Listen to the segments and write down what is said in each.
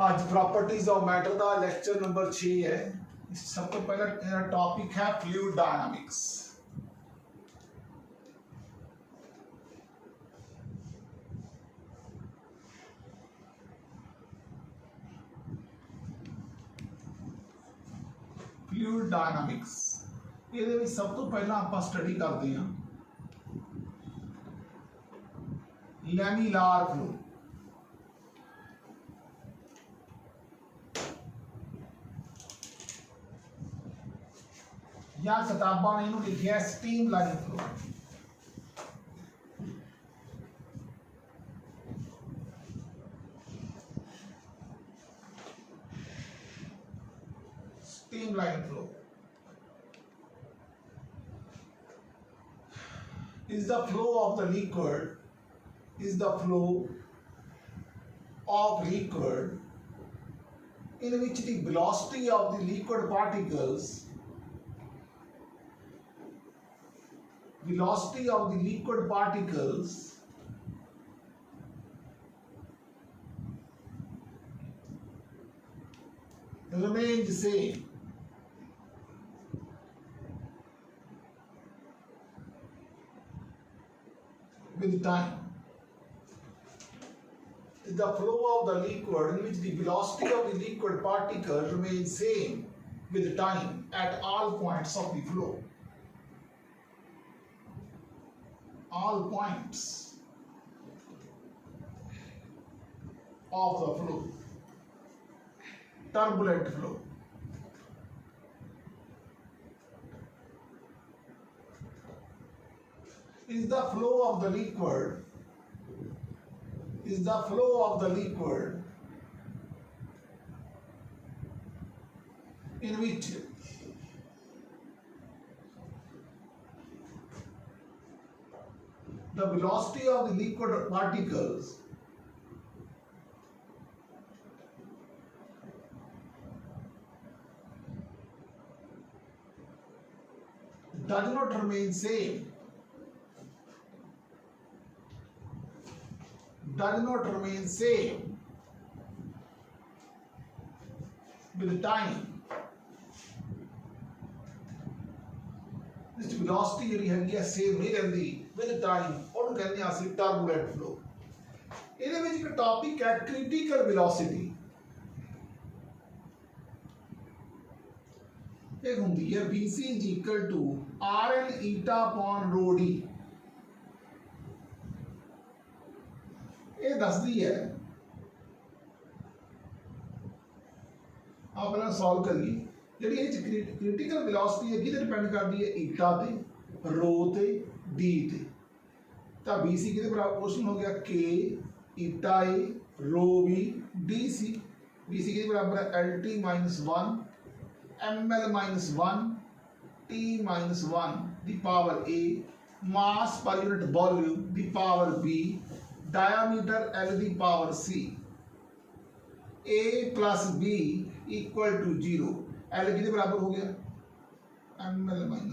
आज properties of matter का lecture number 6 है। सब तो पहला टॉपिक है फ्लूइड डायनामिक्स। फ्लूइड डायनामिक्स ਇਹਦੇ ਵਿੱਚ ਸਭ ਤੋਂ ਪਹਿਲਾਂ ਆਪਾਂ ਸਟੱਡੀ ਕਰਦੇ ਹਾਂ ਲੈਮੀਨਾਰ ਫਲੋ। या किताबां ने इन्होंने लिखा है steam line flow. Steam line flow is the flow of the liquid in which the velocity of the liquid particles remains the same with time. The flow of the liquid in which the velocity of the liquid particle remains same with time at all points of the flow. All points of the flow. Turbulent flow. Is the flow of the liquid in which the velocity of the liquid particles does not remain same with time. This velocity ਜਿਹੜੀ ਹੈਗੀ ਹੈ same ਨਹੀਂ ਰਹਿੰਦੀ with time, ਉਹਨੂੰ ਕਹਿੰਦੇ ਆ ਅਸੀਂ turbulent flow। ਇਹਦੇ ਵਿੱਚ ਇੱਕ ਟੌਪਿਕ ਹੈ critical velocity। ਇਹ ਹੁੰਦੀ ਹੈ VC is equal to RN eta upon rho d। ਇਹ ਦੱਸਦੀ ਹੈ आप पहले सॉल्व करिए ਜਿਹੜੀ ਇਹ ਕ੍ਰਿਟੀਕਲ ਵੈਲੋਸਿਟੀ ਹੈ ਕਿਹਦੇ ਡਿਪੈਂਡ ਕਰਦੀ ਹੈ ਈਟਾ ਤੇ ਰੋ ਤੇ ਡੀ ਤੇ। ਤਾਂ BC ਕਿਹਦੇ ਬਰਾਬਰ ਪ੍ਰੋਪੋਰਸ਼ਨਲ ਹੋ ਗਿਆ K ਈਟਾ A ਰੋ B DC। BC ਕਿਹਦੇ ਬਰਾਬਰ ਹੈ LT - 1 ml - 1 T - 1 the power A ਮਾਸ ਪਰ unit volume the power B diameter L the power C A plus B equal to 0। L कितने बराबर हो गया ml - 1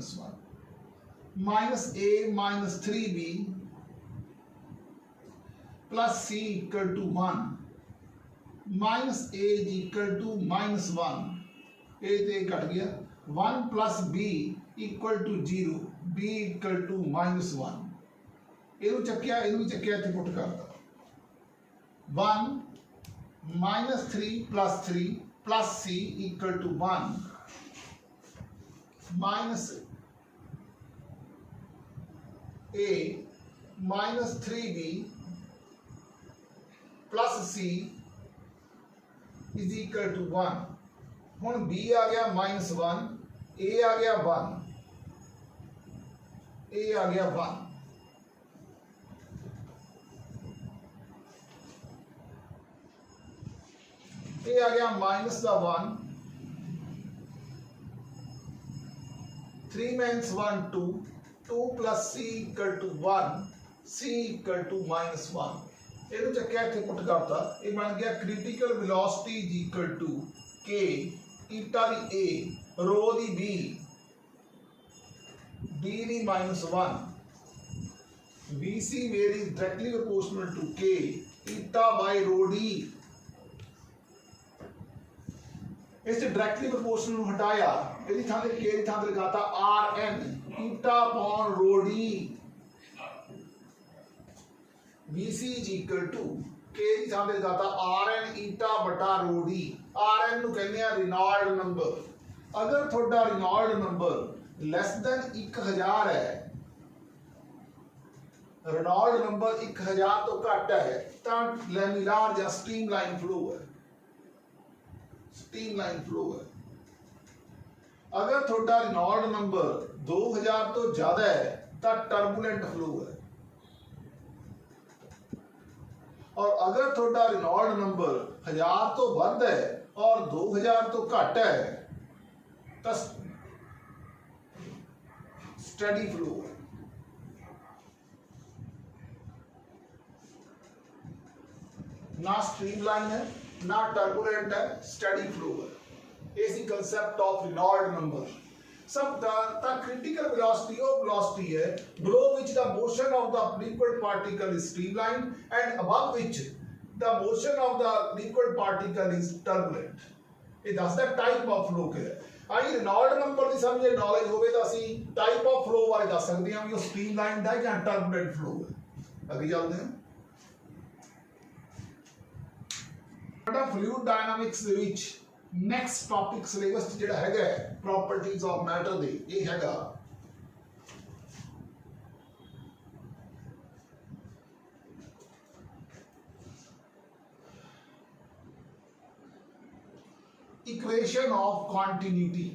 minus A minus 3B plus C equal to 1 minus A is equal to -1। A ते cut गया 1 plus B equal to 0 B equal to -1। ਇਹਨੂੰ ਚੱਕਿਆ ਇਹਨੂੰ ਚੱਕਿਆ ਇੱਥੇ ਪੁੱਟ ਕਰਤਾ 1 minus 3 plus C equal to 1 minus A minus 3B plus C is equal to 1। ਹੁਣ B आ गया -1 A आ गया 1 A आ गया 1 ये आ गया -1 3 - 1 2 plus C equal to 1 C equal to -1। ਇਹਨੂੰ ਚੱਕਿਆ ਇੱਥੇ ਪੁੱਟ ਕਰਤਾ ਇਹ ਬਣ ਗਿਆ critical velocity is equal to K Ita the A ਰੋ ਦੀ B D the -1 BC where is directly proportional to K eta by rho d इस डायरेक्टली प्रोपोर्शनल ਨੂੰ ਹਟਾਇਆ, ਇਹਦੀ ਥਾਂ ਤੇ k ਦੀ ਥਾਂ ਤੇ ਲਗਾਤਾ rn eta upon rho d bc is equal to k ਦੀ ਥਾਂ ਤੇ ਲਗਾਤਾ rn eta ਬਟਾ rho d। rn ਨੂੰ ਕਹਿੰਦੇ ਆ ਰਿਨੋਲਡ ਨੰਬਰ। ਅਗਰ ਤੁਹਾਡਾ ਰਿਨੋਲਡ ਨੰਬਰ ਲੈਸ ਦੈਨ 1000 ਹੈ, ਰਿਨੋਲਡ ਨੰਬਰ 1000 ਤੋਂ ਘੱਟ ਹੈ ਤਾਂ ਲੈਮਿਨਾਰ ਜਾਂ ਸਟ੍ਰੀਮਲਾਈਨ ਫਲੋ ਹੈ, स्ट्रीमलाइन फ्लो है। अगर थोड़ा रिनॉल्ड नंबर 2000 तो ज्यादा है तो टर्बुलेंट फ्लो है, और अगर थोड़ा रिनॉल्ड नंबर 1000 तो बढ़ है और 2000 तो घट है तो स्टडी फ्लो है। ना स्ट्रीमलाइन है ना टर्बुलेंट है, स्टडी फ्लो है। इसी कंसेप्ट ऑफ रिनॉल्ड नंबर। सब the critical velocity of velocity है below which the motion of the liquid particle is streamlined and above which the motion of the liquid particle is turbulent। ਇਹ ਦੱਸਦਾ type of flow ਕਿਹੜਾ ਹੈ। ਆਈ ਰਿਨੋਲਡ number ਦੀ ਸਮਝੇ knowledge ਹੋਵੇ ਤਾਂ ਅਸੀਂ type of flow ਬਾਰੇ ਦੱਸ ਸਕਦੇ ਹਾਂ ਵੀ ਉਹ ਸਟ੍ਰੀਮਲਾਈਨ ਦਾ ਜਾਂ ਟਰਬੂਲੈਂਟ ਫਲੋ ਹੈ। ਅੱਗੇ ਚੱਲਦੇ ਹਾਂ। फ्लूइड डायनामिक्स ਦੇ ਵਿੱਚ ਨੈਕਸਟ ਟੌਪਿਕ ਸਿਲੇਬਸ ਜਿਹੜਾ ਹੈਗਾ ਪ੍ਰੋਪਰਟੀਜ਼ ਆਫ ਮੈਟਰ ਦੇ, ਇਹ ਹੈਗਾ equation of continuity।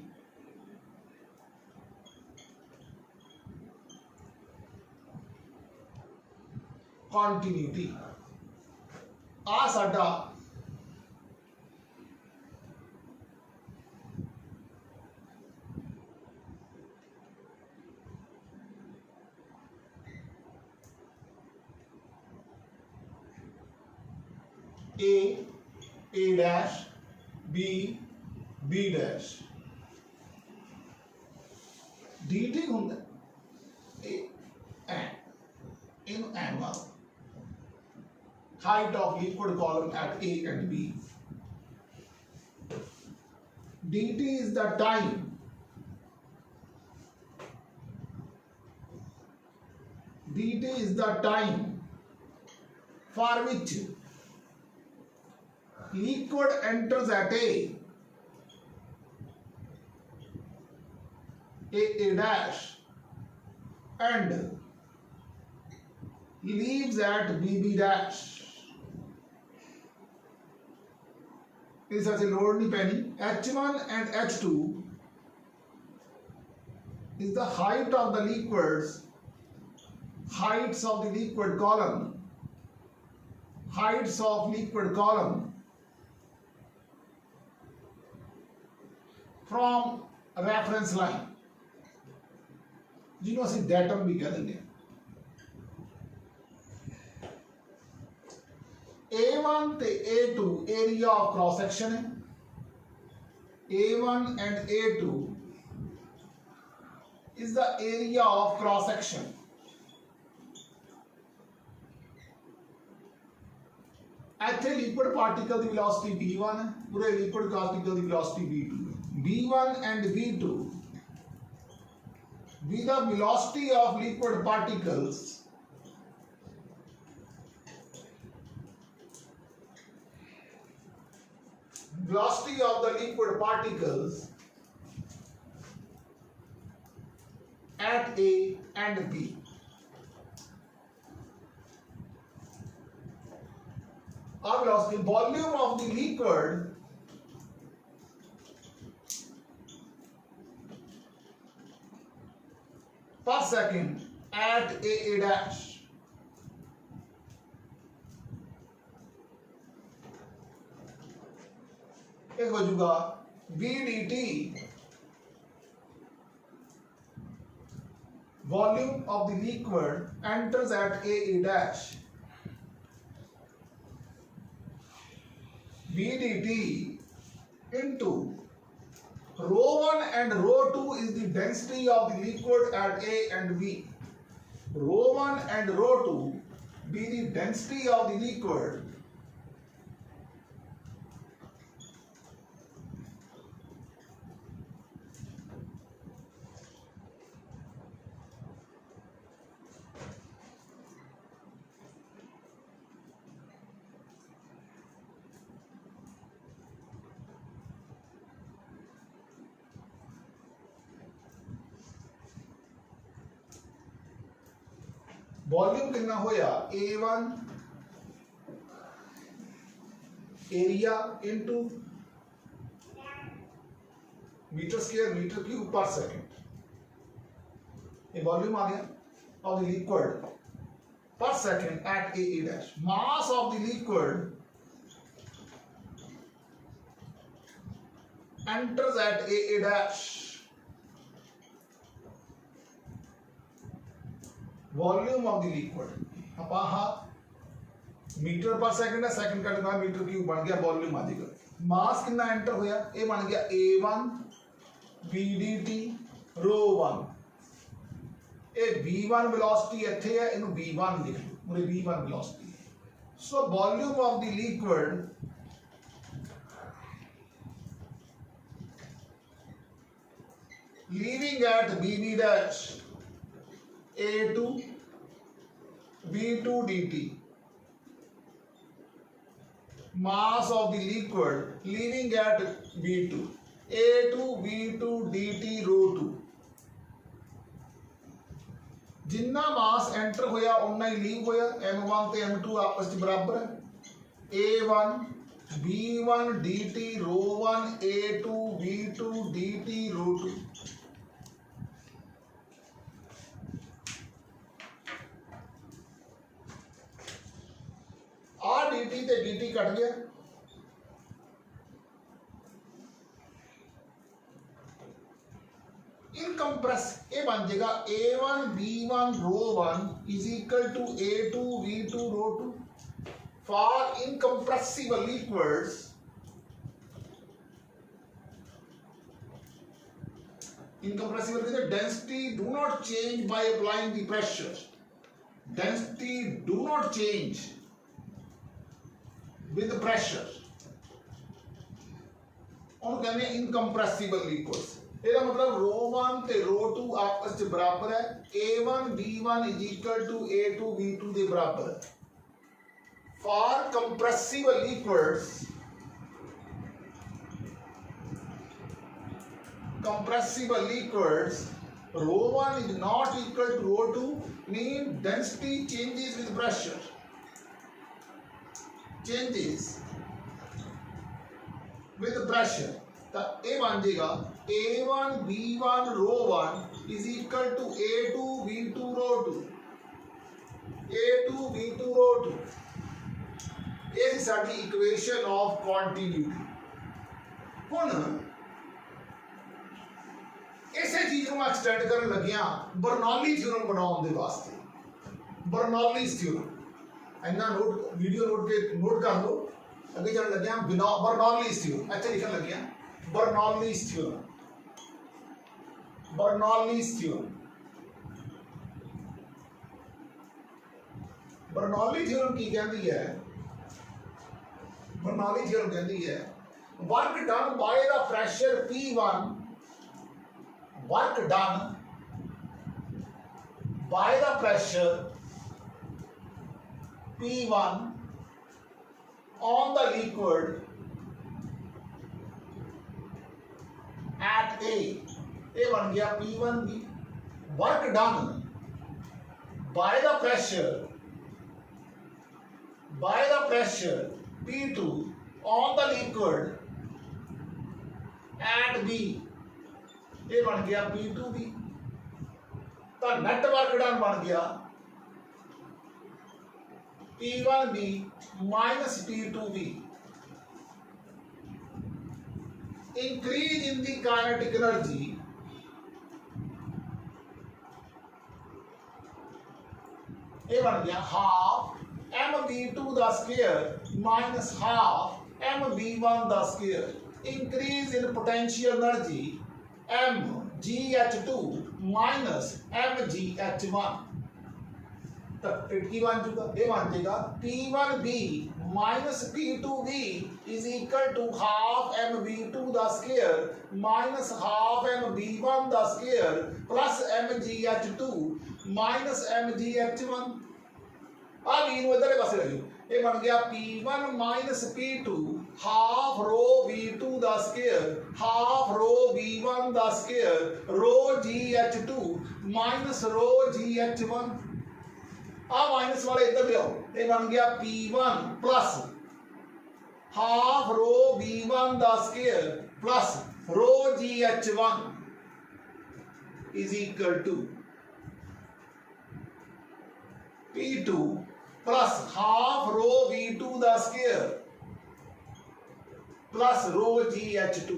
continuity ਆ ਸਾਡਾ A dash B dash dt ਹੁੰਦਾ in m height of liquid column at A and B। dt is the time for which liquid enters at A dash and leaves at B dash। इस ऐसे load नहीं पैनी। H1 and H2 is the height of the liquids, heights of the liquid column, heights of liquid column from reference line, ਜਿਹਨੂੰ ਅਸੀਂ ਡੈਟਮ ਵੀ ਕਹਿ ਦਿੰਦੇ ਹਾਂ। A1 ਤੇ A2 area of cross section ਹੈ। A1 and A2 is the area of cross section। ਇੱਥੇ liquid particle ਦੀ velocity v1 ਹੈ, ਪੂਰੇ ਲਿਕੁਇਡ ਪਾਰਟੀਕਲ ਦੀ ਵੈਲੋਸਿਟੀ v2 ਹੈ। v1 and v2 be the velocity of liquid particles at A and B। Our velocity, volume of the liquid per second at A dash एक हो जाएगा v dt volume of the liquid enters at A dash v dt into rho 1 and rho 2 is the density of the liquid at A and B। Rho 1 and rho 2 be the density of the liquid volume कितना होया A1 area into metre square metre cube पर second, ये volume आ गया of the liquid per second at A dash. Mass of the liquid enters at A dash. Volume of the liquid अपा हा metre पर second है, second का divide metre cube बन गया, वॉल्यूम आ जाएगा। मास कितना एंटर होया, ये बन गया A1 VDT रो 1। ਇਹ v1 velocity ਇੱਥੇ ਹੈ, ਇਹਨੂੰ v1 ਲਿਖ ਲਓ, ਉਹਦੇ v1 velocity। so volume of the liquid leaving at BB dash A2 V2 dt, mass of the liquid leaving at V2 A2 V2 dt rho 2। Jinnah mass enter होया उन्ना ही leave होया, m1 ते m2 आपस में बराबर है। A1 B1 dt rho 1 A2 V2 dt rho 2। आ dt ते dt कट गया, इनकम्प्रेस ये बन जाएगा A1 B1 rho 1 is equal to A2 V2 rho 2 for incompressible liquids. Incompressible की density do not change by applying the pressure, density do not change with pressure, और कहने इनकम्प्रेसिबल लिक्विड्स। ਇਹਦਾ मतलब रो 1 ਤੇ रो 2 आपस में बराबर है, A1 B1 is equal to A2 V2 ਦੇ बराबर है। For compressible liquids, row 1 is not equal to row 2 mean density changes with pressure, changes with pressure। तो ये बन जाएगा A1 B1 rho 1 is equal to A2 V2 rho 2, A2 V2 rho 2। ये सी साडी equation of continuity. हुण इसे चीज को मैं एक्सटेंड करन लगिया बर्नौली थ्योरम बनाउण दे वास्ते। बर्नौली थ्योरम इन्ना नोट वीडियो नोट के नोट कर लो, अगे चलण लगिया बर्नौली थ्योरम, इत्थे लिखण लगिया Bernoulli theorem. Bernoulli's theorem, Bernoulli theorem की कहती है, बर्नौली थ्योरम कहती है work done by the pressure P1, work done by the pressure P1 on the liquid at A, ये बन गया P1 भी। Work done by the pressure P2 on the liquid at B, ये बन गया P2 भी। तो नेट वर्क डन बन गया P1 भी माइनस P2 भी। Increase in the kinetic energy ये बन गया half mv2 the square minus half mv1 the square. Increase in potential energy mgh2 minus mgh1। तक की बन चुका, ये बन जाएगा P1b minus P2b is equal to half mv2 the square minus half mv1 the square plus mgh2 minus mgh1। अब इन इधर पासे रखियो, ये बन गया P1 minus P2 half rho V2 the square half rho V1 the square rho GH2 minus rho GH1। आ minus वाले इधर ले आओ, ये बन गया P1 plus half rho V1 the square plus rho GH1 is equal to P2 plus half rho V2 the square plus rho GH2।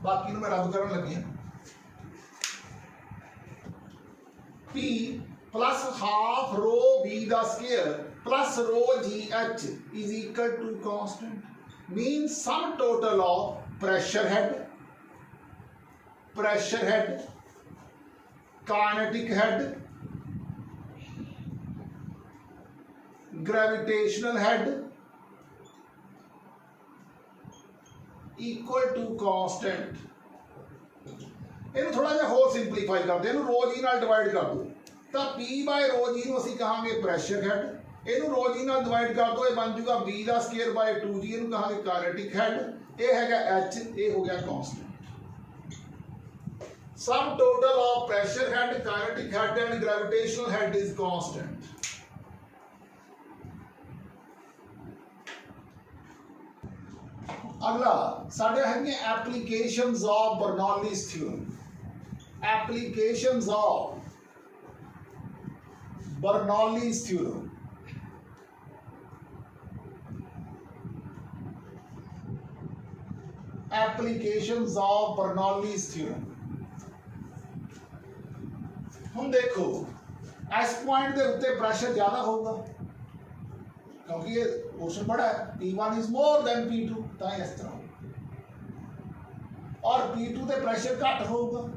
बाकी मैं रद्द करने लगी हूं। P plus half rho V the square plus rho GH is equal to constant, means sum total of pressure head, kinetic head, gravitational head equal to constant। ਇਹਨੂੰ ਥੋੜਾ ਜਿਹਾ ਹੋਰ ਸਿੰਪਲੀਫਾਈ ਕਰਦੇ, ਇਹਨੂੰ ਰੋ ਜੀ ਨਾਲ ਡਿਵਾਈਡ ਕਰ ਦਿਓ ਤਾਂ P ਬਾਈ ਰੋ ਜੀ ਨੂੰ ਅਸੀਂ ਕਹਾਂਗੇ ਪ੍ਰੈਸ਼ਰ ਹੈਡ, ਇਹਨੂੰ ਰੋ ਜੀ ਨਾਲ ਡਿਵਾਈਡ ਕਰ ਦਿਓ, ਇਹ ਬਣ ਜੂਗਾ V ਦਾ ਸਕੁਅਰ ਬਾਈ 2G, ਇਹਨੂੰ ਕਹਾਂਗੇ ਕਾਇਨੈਟਿਕ ਹੈਡ, ਇਹ ਹੈਗਾ H, ਇਹ ਹੋ ਗਿਆ constant. Sum total of pressure head, kinetic head and gravitational head is constant। अगला साढ़े है applications of Bernoulli's theorem। Applications of Bernoulli's theorem। Applications of Bernoulli's theorem। हम देखो एस पॉइंट के उत्ते प्रेशर ज्यादा होगा क्योंकि ये ओशन बड़ा है, P1 is more than P2 तां इस तरह, और P2 ते प्रेशर घट होगा।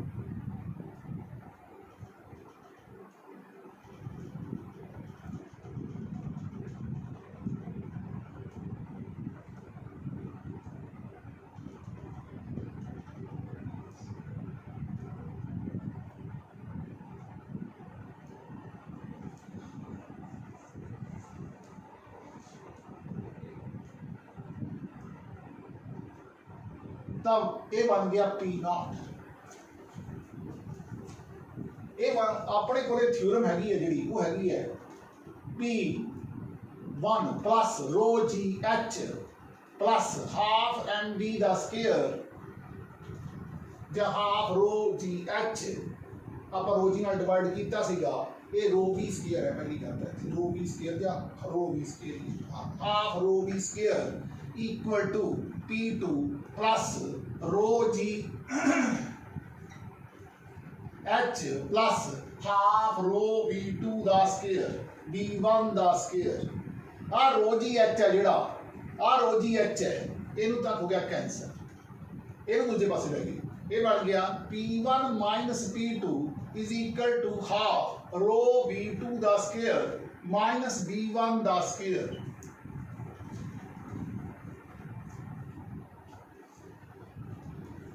तब ये बन गया P0। ये अपने को थ्योरम हैगी है जी, वो हैगी है P1 plus row GH plus half MV the square ਜਾਂ हाफ रो GH आप रो जी ਨਾਲ डिवाइड किया सीगा, ये रो V स्क्वायर है, मैं नहीं करता रो V स्क्वायर या rho V square, half rho V square equal to P2 plus rho G H plus half rho V2 the square V1 the square. Uh row G H है जिहड़ा, आ रो G H है, इनू तक हो गया cancer, इनू दूजे पासे रह गई, ये बन गया P1 minus P2 is equal to half rho V2 the square minus V1 the square.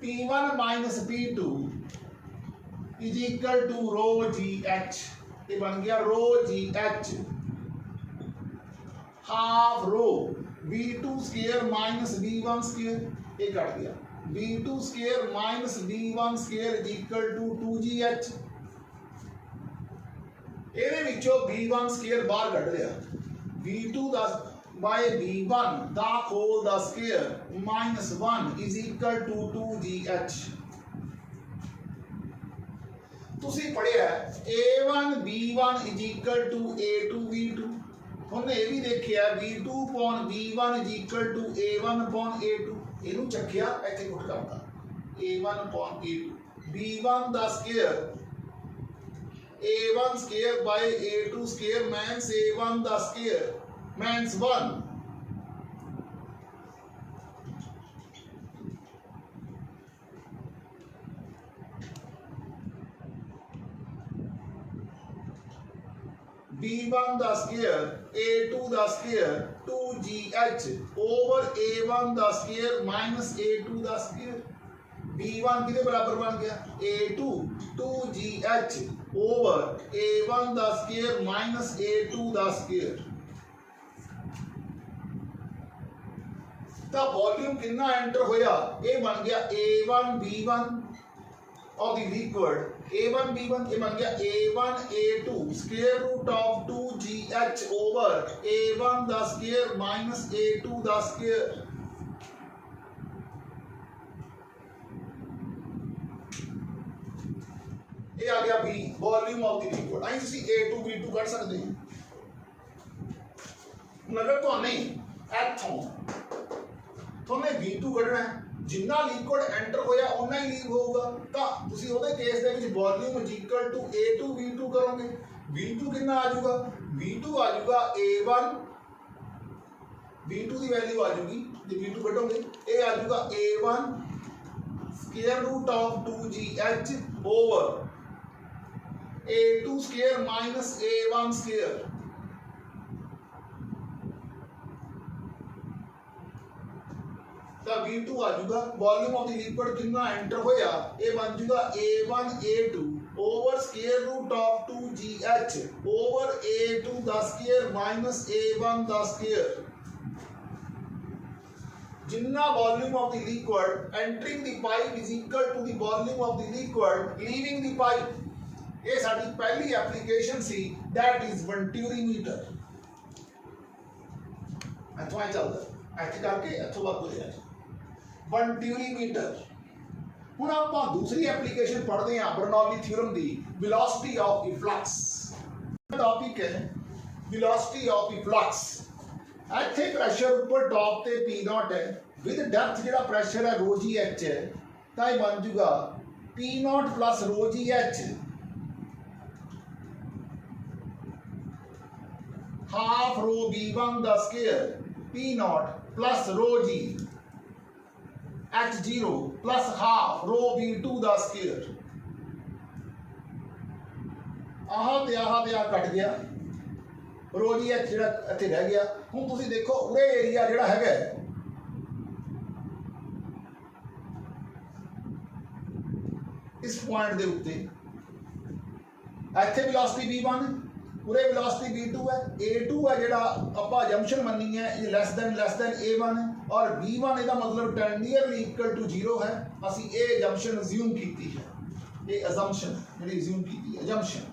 P1 minus P2 is equal to rho GH, ये बन गया rho GH half rho V2 square minus V1 square, ये cut गया V2 square minus V1 square is equal to 2GH। ਇਹਦੇ ਵਿੱਚੋਂ V1 square बाहर ਕੱਢ ਲਿਆ, V2 the by V1 the whole the square minus 1 is equal to 2GH। तुसी पढ़िया A1 B1 is equal to A2 V2, हमने ये भी देखिया V2 upon V1 is equal to A1 upon A2, इनू चखिया ऐसे कुछ करता A1 upon A2, B1 the square A1 square by A2 square means A1 the square means 1। B1 the square A2 the square 2GH over A1 the square minus A2 the square। B1 कितने बराबर बन गया A2 2GH over A1 the square minus A2 the square। तो volume कितना enter होया, ये बन गया A1 B1 of the liquid A1 B1 ये बन गया A1 A2 square root of 2GH over A1 the square minus A2 the square। ये आ गया B volume of the liquid. आई तुसी A2 B2 कर सकते हैं नगर तो नहीं इथों थोने V2 कढ़ना है जिन्ना लिक्विड एंटर होया उन्ना ही लीव होगा तो तुसी ओदे केस दे विच volume is equal to A2 V2 करोगे V2 कितना आ जाऊगा V2 आ जाऊगा A1 V2 की वैल्यू आ जाऊगी जब V2 कटोगे ए आ जाऊगा A1 square root of 2GH over A2 square minus A1 square. V2 आ जाऊगा वॉल्यूम ऑफ द लिक्विड कितना एंटर होया ये बन जाऊगा A1 A2 over square root of 2GH over A2 द स्क्वायर माइनस A1 द स्क्वायर। जिन्ना volume of the liquid entering the pipe is equal to the volume of the liquid leaving the pipe. ये साडी पहली application C that is venturimeter. इथों आ चलदा ऐसे करके इथों बात हो जाए वंट्यूरीमीटर। हुण आपां दूसरी एप्लीकेशन पढ़ते हैं बर्नौली थ्योरम दी वेलोसिटी ऑफ इफ्लक्स। टॉपिक है वेलोसिटी ऑफ इफ्लक्स। इत्थे प्रेशर ऊपर टॉप ते P नॉट है विद डेप्थ जिहड़ा प्रेशर है रो जी एच है तां बन जाऊगा P naught plus rho G H half rho B1 द square P naught plus rho G H0 plus half rho V2 the square. आह ते कट गया रो जी एच जिहड़ा इत्थे रह गया। हुण तुसीं देखो उरे एरिया जिहड़ा हैगा इस पॉइंट दे उत्ते इत्थे वेलोसिटी V1 पूरे वेलोसिटी V2 है A2 है जेड़ा आपां जंक्शन मन्नी है ये लेस देन A1 है और B1 इसका मतलब टेंडियरली इक्वल टू 0 है। असी ए जंक्शन अज्यूम कीती है ये अजम्पशन जेडी अज्यूम कीती है अजम्पशन।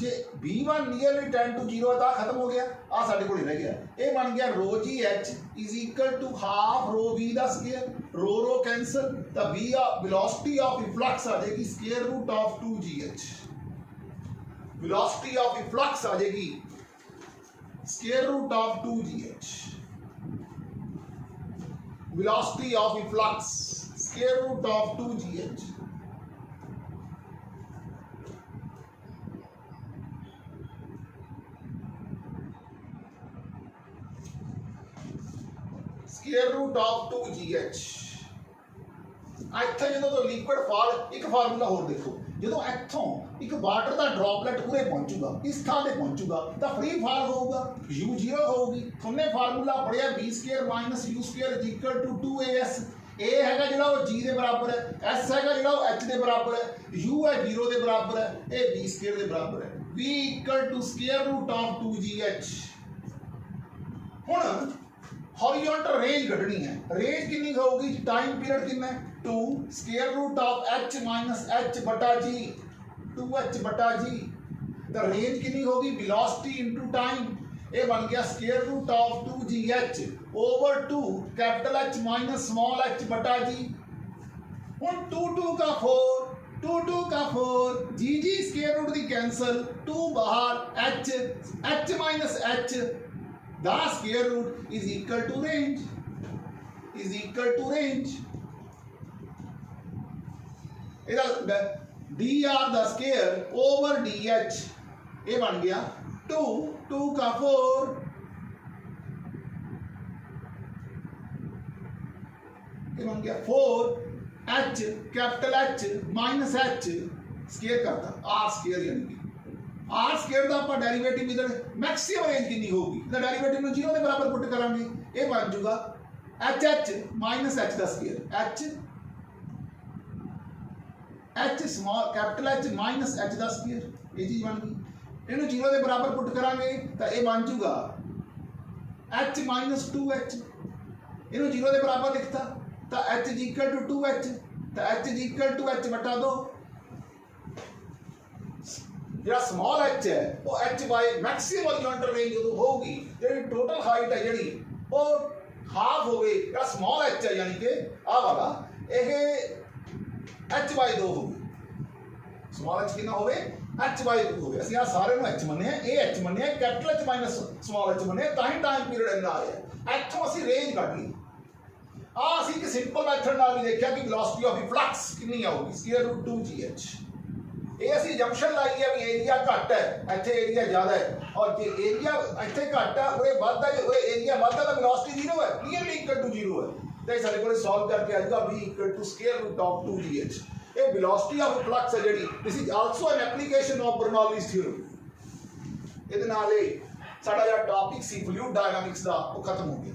जे B1 नियरली टेंड टू 0 है तां खत्म हो गया आ साडे कोल रह गया ये बन गया rho G H is equal to half rho V दा स्क्वायर रो कैंसल तां V वेलोसिटी ऑफ इफ्लक्स आ जाएगी square root of 2GH। Velocity of efflux आ जाएगी square root of 2GH। Velocity of efflux square root of 2GH। Square root of 2GH। इत्थे जो तो liquid fall एक formula होर देखो जो इथों एक वाटर का ड्रॉपलेट पूरे पहुंचूगा इस थां ते पहुंचूगा तो फ्री फॉल होगा U0 होगी। तुमने फार्मूला पढ़िया B square minus U square is equal to 2AS। A हैगा जिहड़ा वो G दे बराबर है S हैगा जिहड़ा वो H दे बराबर है U है 0 दे बराबर है ए B स्क्वायर दे बराबर है V equal to square root of 2GH। हुण हॉरिजॉन्टल रेंज कढनी है रेंज कितनी होगी टाइम पीरियड कितना है 2 square root of H minus H बटा G 2H बटा G। तो रेंज कितनी होगी वेलोसिटी इनटू टाइम ये बन गया square root of 2GH over 2 capital H minus small h बटा G। हुण 2 का 4 G स्क्वायर रूट दी कैंसल 2 बाहर H minus H the square root is equal to range इधर dr the square over dh ये बन गया 2 का 4 ये बन गया 4 h capital H minus H square करता r स्क्वायर यानी कि आर स्क्वायर का आप डेरिवेटिव इधर मैक्सिमम रेंज कितनी होगी इधर डेरिवेटिव में 0 के बराबर पुट करांगे ये बन जाऊगा HH माइनस H का square H small capital H minus H का स्क्वायर ये चीज बन गई इन्हें 0 के बराबर पुट करांगे तो ये बन जाऊगा H माइनस 2H इन्हें 0 के बराबर लिखता तो H is equal to 2H तो h is equal to h बटा 2। जो स्मॉल h है वो h by maximum horizontal range जो होगी, जी टोटल हाइट है जी वो हाफ हो गई, जो स्मॉल h है यानी कि आ वाला यह h बाय 2 होगी। स्मॉल h कितना हो गए h बाय 2 हो गया। ਅਸੀਂ ਆ ਸਾਰੇ ਨੂੰ h ਮੰਨਿਆ, ਇਹ h ਮੰਨਿਆ, capital h minus small h ਮੰਨਿਆ, ਤਾਂ ਹੀ ਟਾਈਮ ਪੀਰੀਅਡ ਇੰਨਾ ਆ ਰਿਹਾ। ਇੱਥੋਂ ਅਸੀਂ ਰੇਂਜ ਕੱਢ ਲਈ। ਆ ਅਸੀਂ ਇੱਕ ਸਿੰਪਲ ਮੈਥਡ ਨਾਲ ਵੀ ਦੇਖਿਆ ਕਿ ਵੈਲੋਸਿਟੀ ਆਫ ਫਲਕਸ ਕਿੰਨੀ ਆਊਗੀ, ਸਕੁਅਰ ਰੂਟ 2gh। ਇਹ ਅਸੀਂ ਜੰਕਸ਼ਨ ਲਾਈ ਹੈ ਵੀ ਏਰੀਆ ਘੱਟ ਹੈ, ਇੱਥੇ ਏਰੀਆ ਜ਼ਿਆਦਾ ਹੈ, ਔਰ ਜੇ ਏਰੀਆ ਇੱਥੇ ਘੱਟ ਹੈ ਉਰੇ ਵੱਧ ਹੈ, ਉਰੇ ਏਰੀਆ ਵੱਧ ਹੈ ਤਾਂ ਵੈਲੋਸਿਟੀ 0 ਹੈ, ਕਲੀਅਰਲੀ ਇਕੁਅਲ ਟੂ 0 ਹੈ। ਤੇ ਸਾਡੇ ਕੋਲ ਸੋਲਵ ਕਰਕੇ ਆਜੂਗਾ v equal to square root of 2gh। ਇਹ ਵੈਲੋਸਿਟੀ ਆਫ ਫਲਕਸ ਹੈ ਜਿਹੜੀ, this is also an application of Bernoulli's theorem. ਇਹਦੇ ਨਾਲ ਇਹ ਸਾਡਾ ਜਿਹੜਾ ਟੌਪਿਕ ਸੀ ਫਲੂਇਡ ਡਾਇਨਾਮਿਕਸ ਦਾ ਉਹ ਖਤਮ ਹੋ ਗਿਆ।